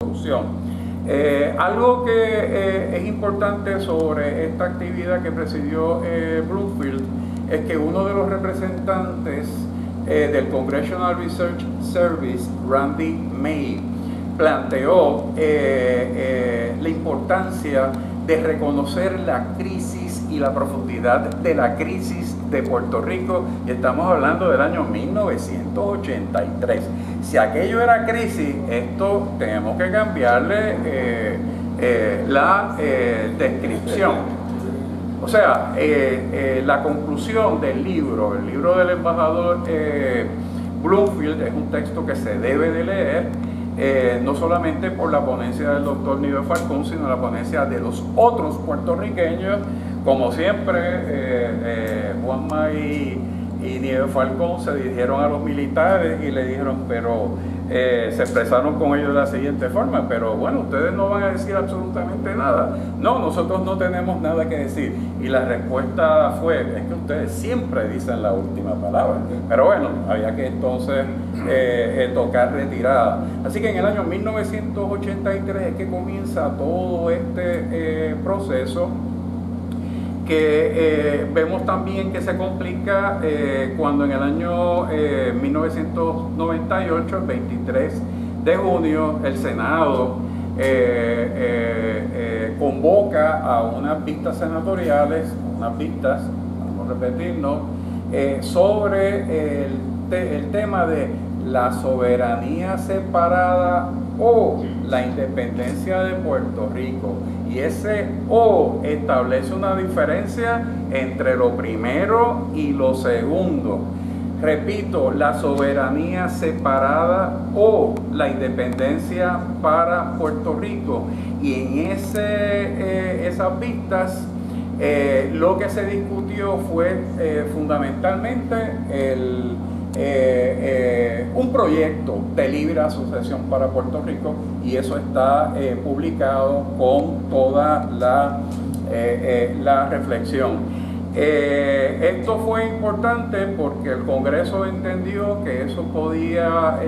solución. Algo que es importante sobre esta actividad que presidió Bloomfield es que uno de los representantes del Congressional Research Service, Randy May, planteó la importancia de reconocer la crisis y la profundidad de la crisis de Puerto Rico, y estamos hablando del año 1983. Si aquello era crisis, esto tenemos que cambiarle la descripción. O sea, la conclusión del libro, el libro del embajador Bloomfield, es un texto que se debe de leer, no solamente por la ponencia del doctor Nido Falcón, sino la ponencia de los otros puertorriqueños. Como siempre, Juanma y Nido Falcón se dirigieron a los militares y le dijeron, pero se expresaron con ellos de la siguiente forma: pero bueno, ustedes no van a decir absolutamente nada. No, nosotros no tenemos nada que decir. Y la respuesta fue: es que ustedes siempre dicen la última palabra. Pero bueno, había que entonces tocar retirada. Así que en el año 1983 es que comienza todo este proceso, que vemos también que se complica cuando en el año 1998, el 23 de junio, el Senado convoca a unas vistas senatoriales, vamos a repetirnos, sobre el tema de la soberanía separada o la independencia de Puerto Rico. Y ese "o" establece una diferencia entre lo primero y lo segundo. Repito, la soberanía separada o la independencia para Puerto Rico. Y en esas vistas lo que se discutió fue fundamentalmente un proyecto de libre asociación para Puerto Rico, y eso está publicado con toda la reflexión. Esto fue importante porque el Congreso entendió que eso podía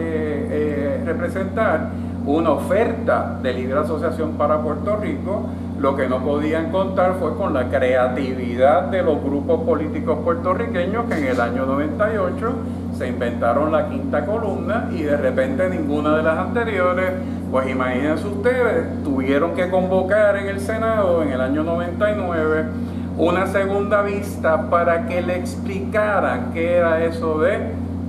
representar una oferta de libre asociación para Puerto Rico. Lo que no podían contar fue con la creatividad de los grupos políticos puertorriqueños, que en el año 98 se inventaron la quinta columna, y de repente ninguna de las anteriores. Pues imagínense ustedes, tuvieron que convocar en el Senado en el año 99 una segunda vista para que le explicaran qué era eso de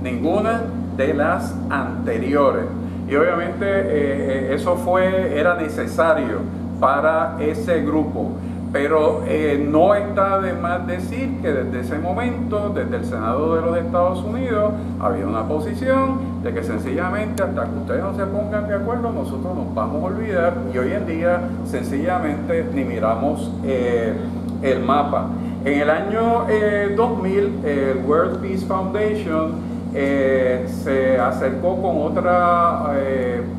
ninguna de las anteriores. Y obviamente eso era necesario para ese grupo, pero no está de más decir que desde ese momento, desde el Senado de los Estados Unidos, había una posición de que sencillamente, hasta que ustedes no se pongan de acuerdo, nosotros nos vamos a olvidar, y hoy en día sencillamente ni miramos el mapa. En el año 2000, el World Peace Foundation se acercó con otra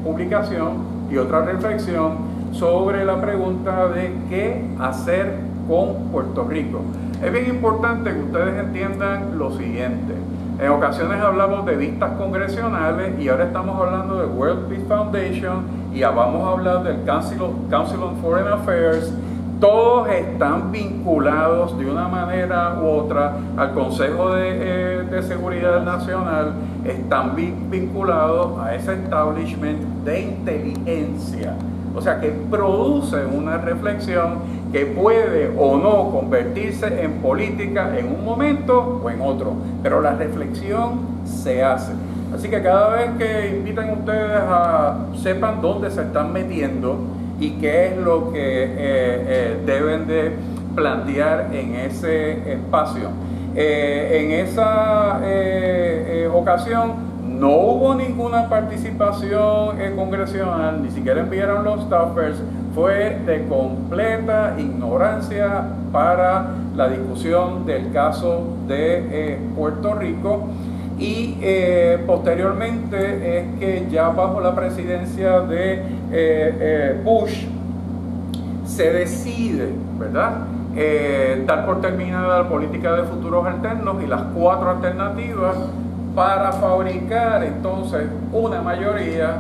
publicación y otra reflexión sobre la pregunta de qué hacer con Puerto Rico. Es bien importante que ustedes entiendan lo siguiente. En ocasiones hablamos de vistas congresionales, y ahora estamos hablando del World Peace Foundation, y ya vamos a hablar del Council on Foreign Affairs. Todos están vinculados de una manera u otra al Consejo de Seguridad Nacional, están vinculados a ese establishment de inteligencia. O sea, que produce una reflexión que puede o no convertirse en política en un momento o en otro, pero la reflexión se hace. Así que cada vez que inviten ustedes sepan dónde se están metiendo y qué es lo que deben de plantear en ese espacio. En esa ocasión no hubo ninguna participación congresional, ni siquiera enviaron los staffers. Fue de completa ignorancia para la discusión del caso de Puerto Rico. Y posteriormente es que ya bajo la presidencia de Bush se decide, ¿verdad?, dar por terminada la política de futuros alternos y las 4 alternativas para fabricar entonces una mayoría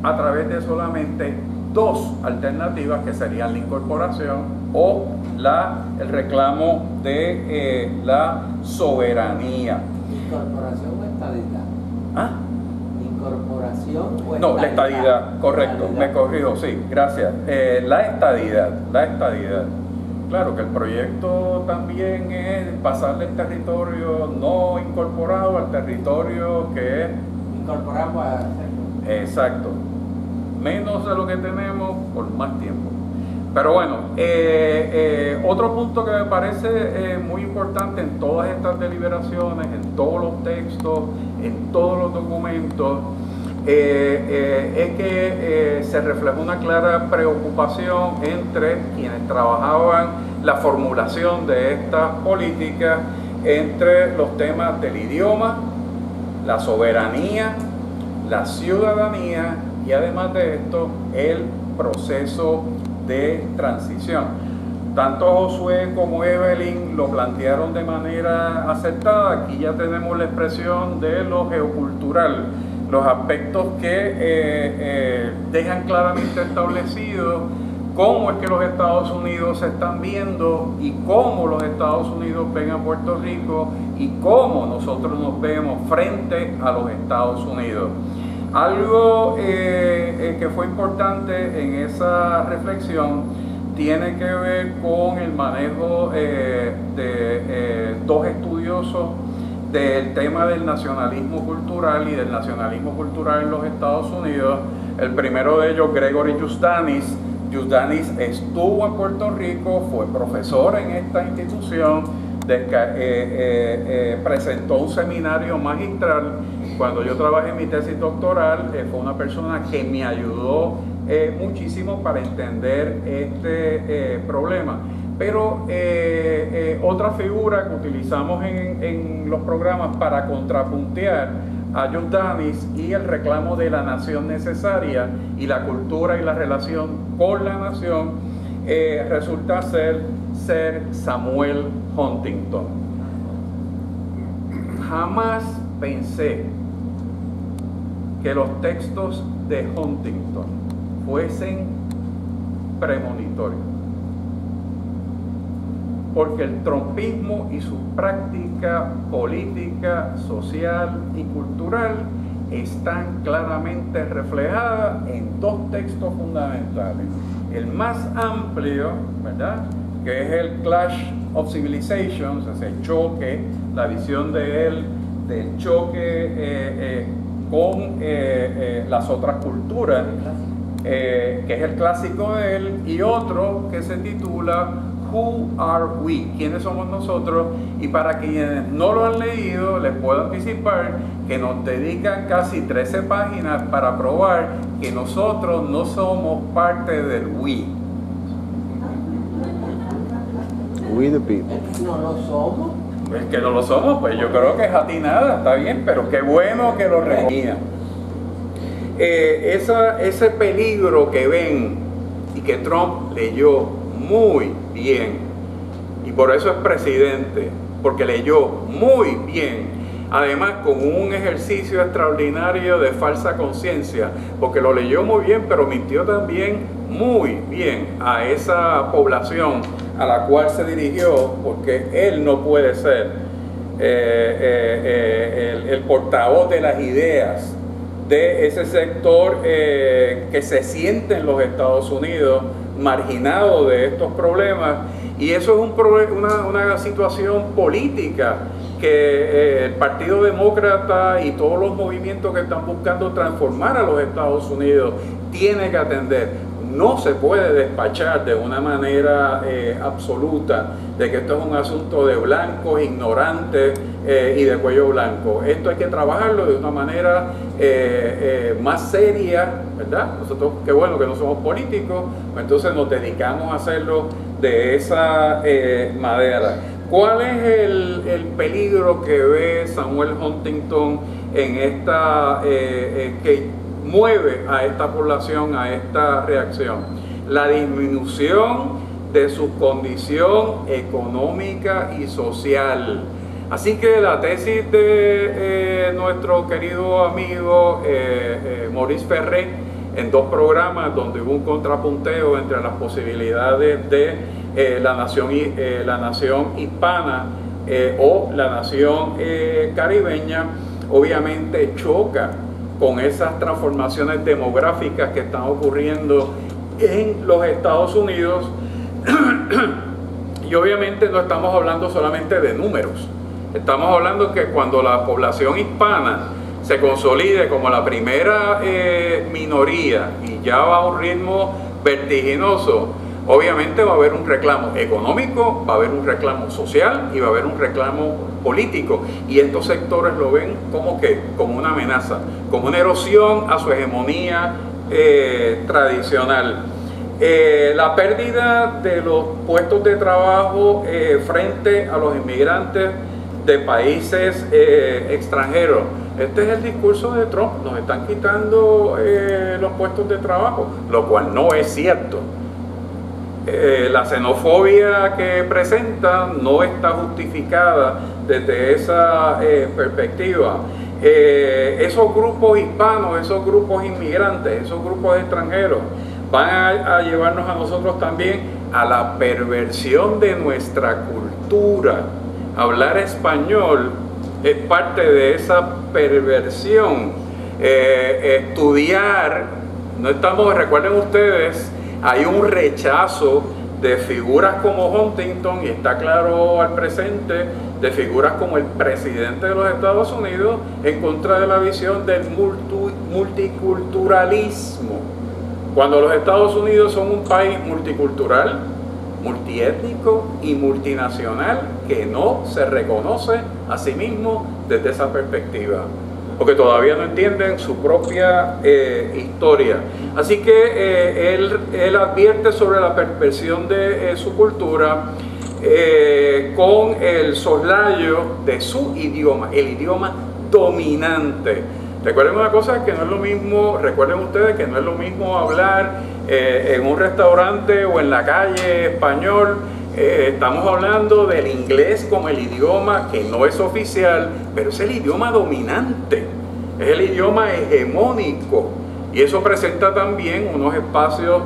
a través de solamente dos alternativas, que serían la incorporación o el reclamo de la soberanía. ¿Incorporación o estadidad? ¿Ah? ¿Incorporación o estadidad? No, la estadidad, correcto, me corrijo, sí, gracias. La estadidad. Claro que el proyecto también es pasar del territorio no incorporado al territorio que es incorporado a... Exacto. Menos de lo que tenemos por más tiempo. Pero bueno, otro punto que me parece muy importante en todas estas deliberaciones, en todos los textos, en todos los documentos, es que se refleja una clara preocupación entre quienes trabajaban la formulación de estas políticas, entre los temas del idioma, la soberanía, la ciudadanía y además de esto el proceso de transición. Tanto Josué como Evelyn lo plantearon de manera acertada. Aquí ya tenemos la expresión de lo geocultural, los aspectos que dejan claramente establecido cómo es que los Estados Unidos se están viendo y cómo los Estados Unidos ven a Puerto Rico y cómo nosotros nos vemos frente a los Estados Unidos. Algo que fue importante en esa reflexión tiene que ver con el manejo de dos estudiosos del tema del nacionalismo cultural y del nacionalismo cultural en los Estados Unidos. El primero de ellos, Gregory Yustanis. Yustanis estuvo en Puerto Rico, fue profesor en esta institución, presentó un seminario magistral. Cuando yo trabajé en mi tesis doctoral, fue una persona que me ayudó muchísimo para entender este problema. Pero otra figura que utilizamos en los programas para contrapuntear a Yustanis y el reclamo de la nación necesaria y la cultura y la relación con la nación resulta ser Samuel Huntington. Jamás pensé que los textos de Huntington fuesen premonitorios, porque el trumpismo y su práctica política, social y cultural están claramente reflejadas en dos textos fundamentales. El más amplio, ¿verdad?, que es el Clash of Civilizations, ese choque, la visión de él del choque con las otras culturas, que es el clásico de él, y otro que se titula Who Are We? ¿Quiénes somos nosotros? Y para quienes no lo han leído, les puedo anticipar que nos dedican casi 13 páginas para probar que nosotros no somos parte del we. We the people. ¿No lo somos? Pues que no lo somos, pues yo creo que es atinada, está bien, pero qué bueno que lo recogían. Ese peligro que ven y que Trump leyó muy bien, y por eso es presidente, porque leyó muy bien, además con un ejercicio extraordinario de falsa conciencia, porque lo leyó muy bien, pero mintió también muy bien a esa población a la cual se dirigió, porque él no puede ser el portavoz de las ideas de ese sector que se siente en los Estados Unidos marginado de estos problemas, y eso es una situación política que el Partido Demócrata y todos los movimientos que están buscando transformar a los Estados Unidos tiene que atender. No se puede despachar de una manera absoluta de que esto es un asunto de blancos, ignorantes y de cuello blanco. Esto hay que trabajarlo de una manera más seria, ¿verdad? Nosotros, qué bueno que no somos políticos, entonces nos dedicamos a hacerlo de esa manera. ¿Cuál es el peligro que ve Samuel Huntington en esta que mueve a esta población a esta reacción? La disminución de su condición económica y social. Así que la tesis de nuestro querido amigo Maurice Ferré en 2 programas donde hubo un contrapunteo entre las posibilidades de la nación hispana o la nación caribeña. Obviamente choca con esas transformaciones demográficas que están ocurriendo en los Estados Unidos. Y obviamente no estamos hablando solamente de números, estamos hablando que cuando la población hispana se consolide como la primera minoría y ya va a un ritmo vertiginoso, obviamente va a haber un reclamo económico, va a haber un reclamo social y va a haber un reclamo político, y estos sectores lo ven como que, como una amenaza, como una erosión a su hegemonía tradicional. La pérdida de los puestos de trabajo frente a los inmigrantes de países extranjeros. Este es el discurso de Trump: nos están quitando los puestos de trabajo, lo cual no es cierto. La xenofobia que presenta no está justificada desde esa perspectiva. Esos grupos hispanos, esos grupos inmigrantes, esos grupos extranjeros van a llevarnos a nosotros también a la perversión de nuestra cultura. Hablar español es parte de esa perversión. Estudiar, recuerden ustedes, hay un rechazo de figuras como Huntington, y está claro al presente, de figuras como el presidente de los Estados Unidos, en contra de la visión del multiculturalismo. Cuando los Estados Unidos son un país multicultural, multiétnico y multinacional que no se reconoce a sí mismo desde esa perspectiva, porque todavía no entienden su propia historia. Así que él advierte sobre la perversión de su cultura con el soslayo de su idioma, el idioma dominante. Recuerden una cosa, que no es lo mismo, recuerden ustedes que no es lo mismo hablar en un restaurante o en la calle español. Estamos hablando del inglés como el idioma que no es oficial, pero es el idioma dominante, es el idioma hegemónico, y eso presenta también unos espacios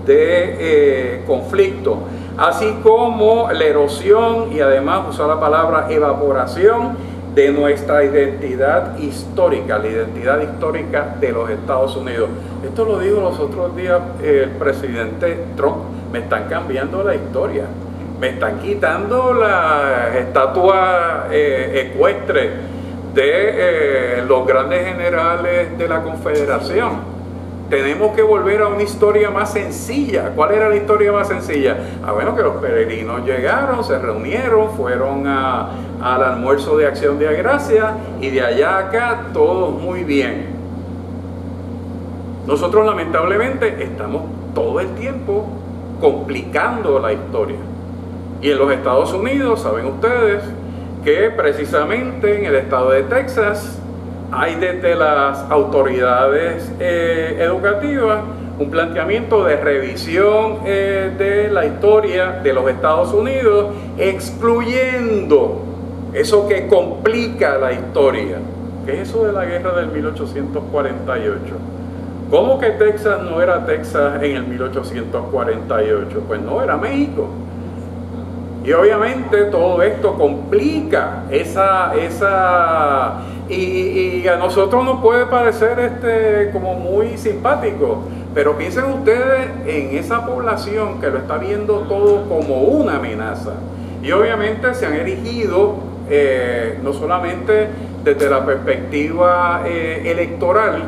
de conflicto, así como la erosión y además usar la palabra evaporación de nuestra identidad histórica, la identidad histórica de los Estados Unidos. Esto lo dijo los otros días el presidente Trump: me están cambiando la historia, me están quitando las estatuas ecuestres de los grandes generales de la Confederación. Tenemos que volver a una historia más sencilla. ¿Cuál era la historia más sencilla? Bueno, que los peregrinos llegaron, se reunieron, fueron al almuerzo de Acción de Gracias, y de allá a acá todo muy bien. Nosotros lamentablemente estamos todo el tiempo complicando la historia. Y en los Estados Unidos, saben ustedes que precisamente en el estado de Texas hay desde las autoridades educativas un planteamiento de revisión de la historia de los Estados Unidos, excluyendo eso que complica la historia. ¿Qué es eso de la guerra del 1848? ¿Cómo que Texas no era Texas en el 1848? Pues no, era México. Y obviamente todo esto complica y a nosotros nos puede parecer como muy simpático, pero piensen ustedes en esa población que lo está viendo todo como una amenaza. Y obviamente se han erigido no solamente desde la perspectiva electoral,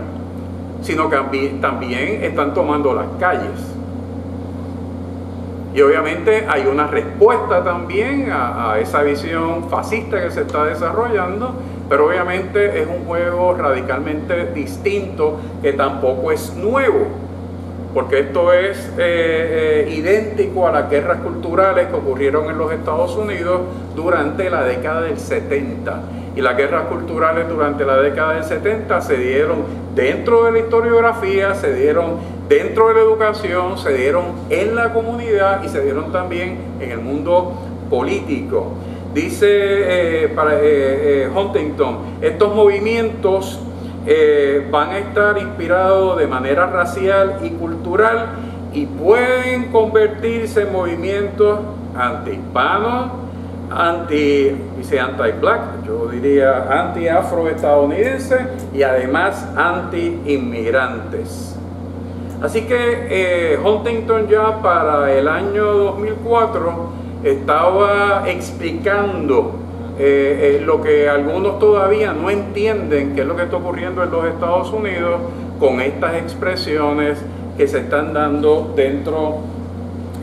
sino que también están tomando las calles. Y obviamente hay una respuesta también a esa visión fascista que se está desarrollando, pero obviamente es un juego radicalmente distinto, que tampoco es nuevo, porque esto es idéntico a las guerras culturales que ocurrieron en los Estados Unidos durante la década del 70. Y las guerras culturales durante la década del 70 se dieron dentro de la historiografía, se dieron dentro de la educación, se dieron en la comunidad y se dieron también en el mundo político. Dice Huntington, estos movimientos van a estar inspirados de manera racial y cultural y pueden convertirse en movimientos anti-hispanos, anti-black, yo diría anti-afroestadounidenses y además anti-inmigrantes. Así que Huntington ya para el año 2004 estaba explicando lo que algunos todavía no entienden, que es lo que está ocurriendo en los Estados Unidos con estas expresiones que se están dando dentro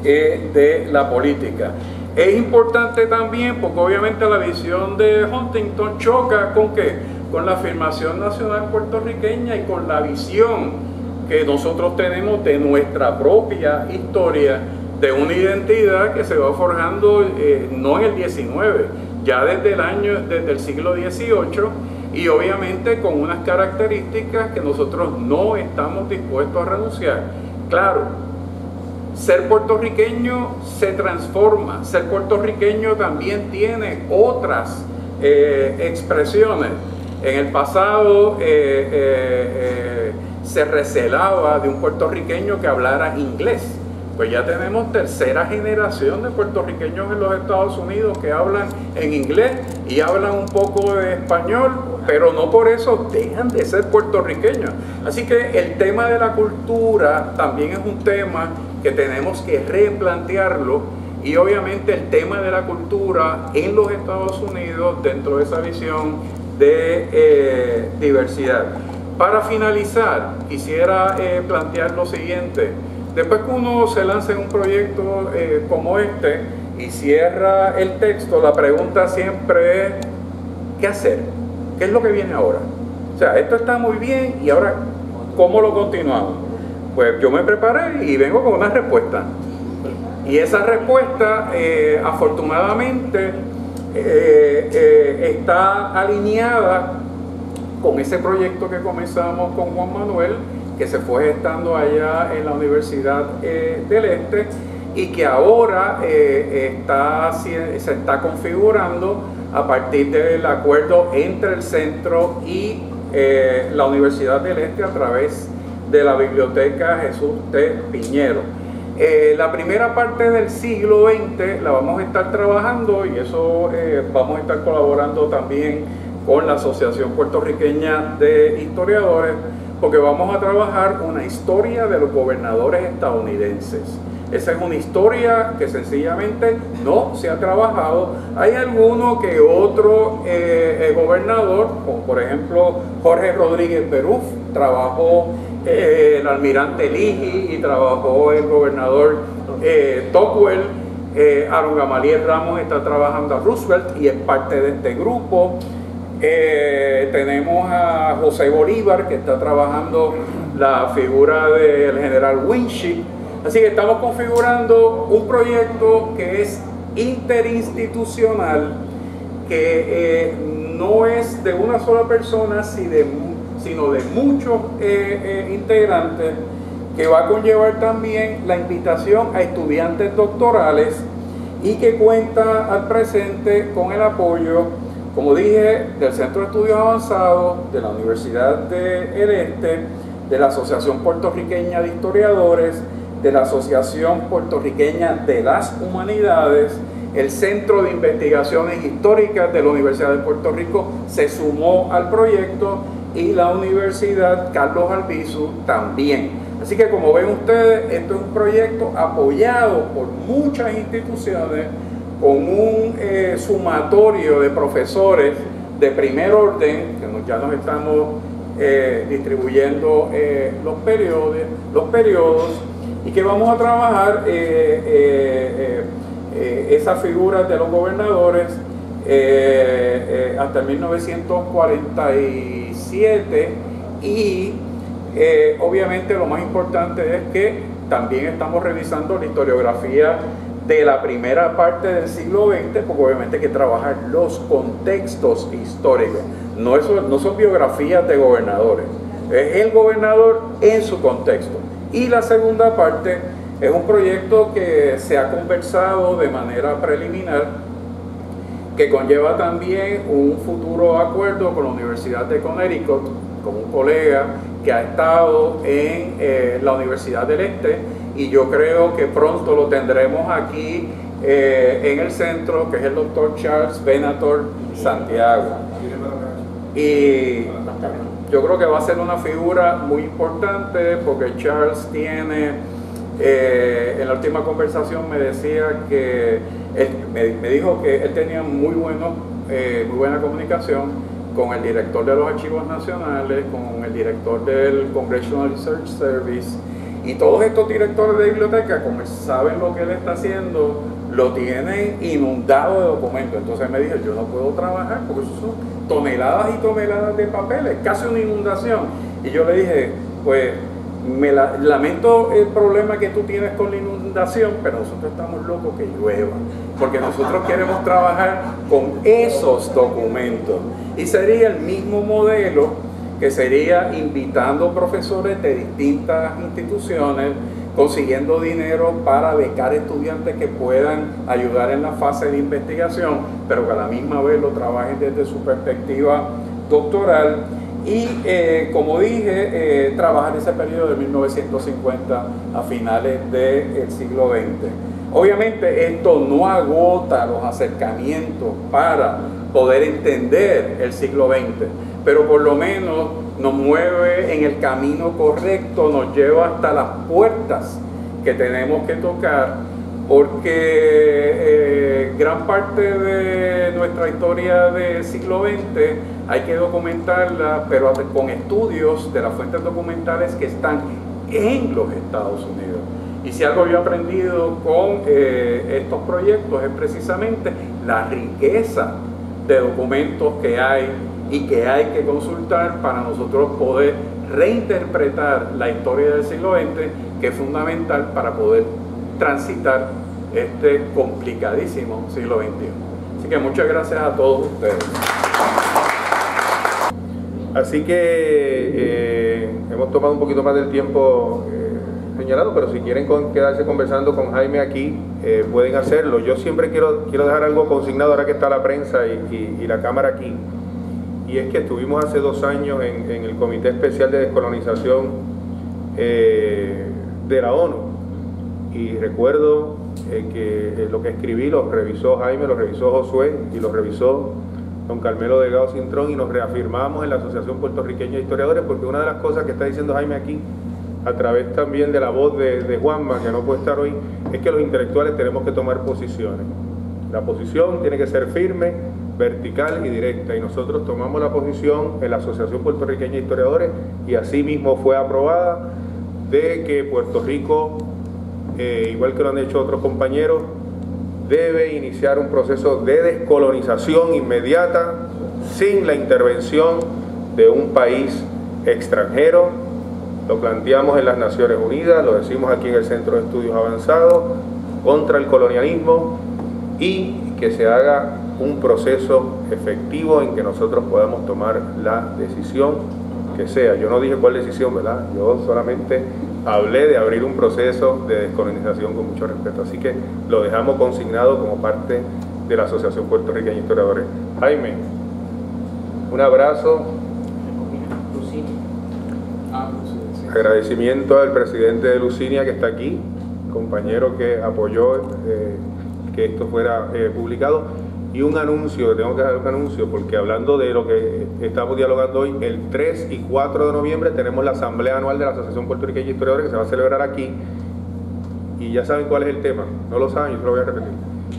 de la política. Es importante también porque obviamente la visión de Huntington choca con ¿qué? Con la afirmación nacional puertorriqueña y con la visión que nosotros tenemos de nuestra propia historia, de una identidad que se va forjando no en el 19, ya desde el siglo XVIII, y obviamente con unas características que nosotros no estamos dispuestos a renunciar. Claro, ser puertorriqueño se transforma, ser puertorriqueño también tiene otras expresiones. En el pasado se recelaba de un puertorriqueño que hablara inglés. Pues ya tenemos tercera generación de puertorriqueños en los Estados Unidos que hablan en inglés y hablan un poco de español, pero no por eso dejan de ser puertorriqueños. Así que el tema de la cultura también es un tema que tenemos que replantearlo, y obviamente el tema de la cultura en los Estados Unidos dentro de esa visión de diversidad. Para finalizar, quisiera plantear lo siguiente. Después que uno se lanza en un proyecto como este y cierra el texto, la pregunta siempre es ¿qué hacer? ¿Qué es lo que viene ahora? O sea, esto está muy bien y ahora ¿cómo lo continuamos? Pues yo me preparé y vengo con una respuesta. Y esa respuesta afortunadamente está alineada con ese proyecto que comenzamos con Juan Manuel, que se fue gestando allá en la Universidad del Este y que ahora se está configurando a partir del acuerdo entre el centro y la Universidad del Este a través de la Biblioteca Jesús T. Piñero. La primera parte del siglo XX la vamos a estar trabajando, y eso vamos a estar colaborando también con la Asociación Puertorriqueña de Historiadores, porque vamos a trabajar una historia de los gobernadores estadounidenses. Esa es una historia que sencillamente no se ha trabajado. Hay alguno que otro gobernador, como por ejemplo Jorge Rodríguez Beruf, trabajó el almirante Ligi y trabajó el gobernador Tocqueville. Aaron Gamaliel Ramos está trabajando a Roosevelt y es parte de este grupo. Tenemos a José Bolívar, que está trabajando la figura del general Winship. Así que estamos configurando un proyecto que es interinstitucional, que no es de una sola persona, sino de muchos integrantes, que va a conllevar también la invitación a estudiantes doctorales y que cuenta al presente con el apoyo, como dije, del Centro de Estudios Avanzados, de la Universidad del Este, de la Asociación Puertorriqueña de Historiadores, de la Asociación Puertorriqueña de las Humanidades. El Centro de Investigaciones Históricas de la Universidad de Puerto Rico se sumó al proyecto y la Universidad Carlos Albizu también. Así que, como ven ustedes, esto es un proyecto apoyado por muchas instituciones, con un sumatorio de profesores de primer orden, que ya nos estamos distribuyendo los periodos, y que vamos a trabajar esas figuras de los gobernadores hasta 1947, y obviamente lo más importante es que también estamos revisando la historiografía de la primera parte del siglo XX, porque obviamente hay que trabajar los contextos históricos. No son biografías de gobernadores, es el gobernador en su contexto. Y la segunda parte es un proyecto que se ha conversado de manera preliminar que conlleva también un futuro acuerdo con la Universidad de Connecticut, con un colega que ha estado en la Universidad del Este, y yo creo que pronto lo tendremos aquí en el centro, que es el doctor Charles Venator Santiago. Y yo creo que va a ser una figura muy importante porque Charles tiene, en la última conversación me decía que, me dijo que él tenía muy buena comunicación con el director de los Archivos Nacionales, con el director del Congressional Research Service, y todos estos directores de biblioteca, como saben lo que él está haciendo, lo tienen inundado de documentos. Entonces me dije, yo no puedo trabajar porque eso son toneladas y toneladas de papeles, casi una inundación. Y yo le dije, pues lamento el problema que tú tienes con la inundación, pero nosotros estamos locos que llueva, porque nosotros queremos trabajar con esos documentos. Y sería el mismo modelo, que sería invitando profesores de distintas instituciones, consiguiendo dinero para becar estudiantes que puedan ayudar en la fase de investigación, pero que a la misma vez lo trabajen desde su perspectiva doctoral. Y como dije, trabajar ese periodo de 1950 a finales del siglo XX. Obviamente esto no agota los acercamientos para poder entender el siglo XX, pero por lo menos nos mueve en el camino correcto, nos lleva hasta las puertas que tenemos que tocar, porque gran parte de nuestra historia del siglo XX hay que documentarla, pero con estudios de las fuentes documentales que están en los Estados Unidos. Y si algo yo he aprendido con estos proyectos es precisamente la riqueza de documentos que hay y que hay que consultar para nosotros poder reinterpretar la historia del siglo XX, que es fundamental para poder transitar este complicadísimo siglo XXI. Así que muchas gracias a todos ustedes. Así que hemos tomado un poquito más del tiempo señalado, pero si quieren quedarse conversando con Jaime aquí, pueden hacerlo. Yo siempre quiero dejar algo consignado ahora que está la prensa y la cámara aquí, y es que estuvimos hace 2 años en el Comité Especial de Descolonización de la ONU, y recuerdo que lo que escribí lo revisó Jaime, lo revisó Josué y lo revisó don Carmelo Delgado Cintrón, y nos reafirmamos en la Asociación Puertorriqueña de Historiadores, porque una de las cosas que está diciendo Jaime aquí, a través también de la voz de Juanma, que no puede estar hoy, es que los intelectuales tenemos que tomar posiciones. La posición tiene que ser firme, vertical y directa, y nosotros tomamos la posición en la Asociación Puertorriqueña de Historiadores, y así mismo fue aprobada, de que Puerto Rico, igual que lo han hecho otros compañeros, debe iniciar un proceso de descolonización inmediata, sin la intervención de un país extranjero. Lo planteamos en las Naciones Unidas, lo decimos aquí en el Centro de Estudios Avanzados, contra el colonialismo, y que se haga un proceso efectivo en que nosotros podamos tomar la decisión que sea. Yo no dije cuál decisión, ¿verdad? Yo solamente hablé de abrir un proceso de descolonización con mucho respeto. Así que lo dejamos consignado como parte de la Asociación Puertorriqueña de Historiadores. Jaime, un abrazo. Agradecimiento al presidente de Lucinia, que está aquí, compañero que apoyó que esto fuera publicado. Y un anuncio, tengo que dar un anuncio, porque hablando de lo que estamos dialogando hoy, el 3 y 4 de noviembre tenemos la Asamblea Anual de la Asociación Puertorriqueña de Historiadores, que se va a celebrar aquí, y ya saben cuál es el tema. No lo saben, yo se lo voy a repetir: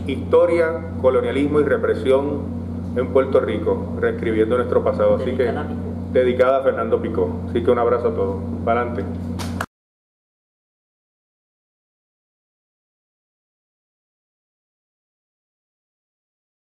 Historia, colonialismo y represión en Puerto Rico, reescribiendo nuestro pasado. Así que dedicada a Fernando Picó. Así que un abrazo a todos. Para adelante.